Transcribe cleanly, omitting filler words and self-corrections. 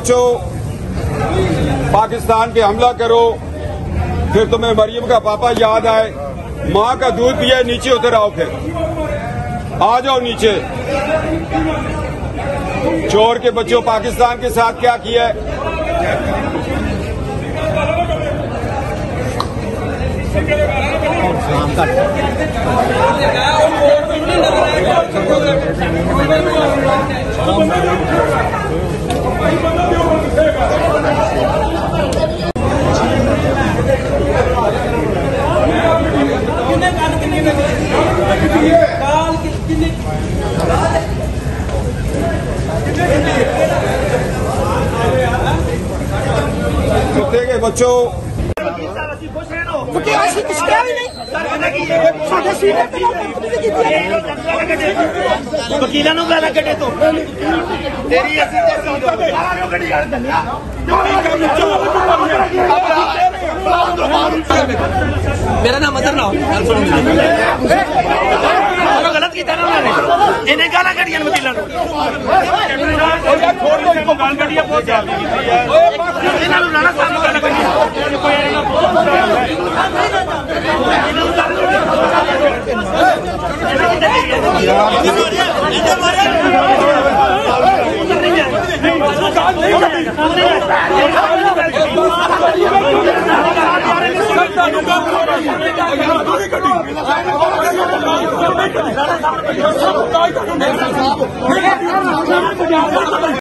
बच्चों, पाकिस्तान पे हमला करो फिर तुम्हें मरियम का पापा याद आए, माँ का दूध पिए, नीचे उतर आओ, फिर आ जाओ नीचे। चोर के बच्चों, पाकिस्तान के साथ क्या किया है? कुत्ते के बच्चों, वकीलों को गाला कटे तो तेरी मेरा नाम अदर ना गलत किया ना उन्होंने, इन्हें गाला कटिया वकीलों गाल कटिया बहुत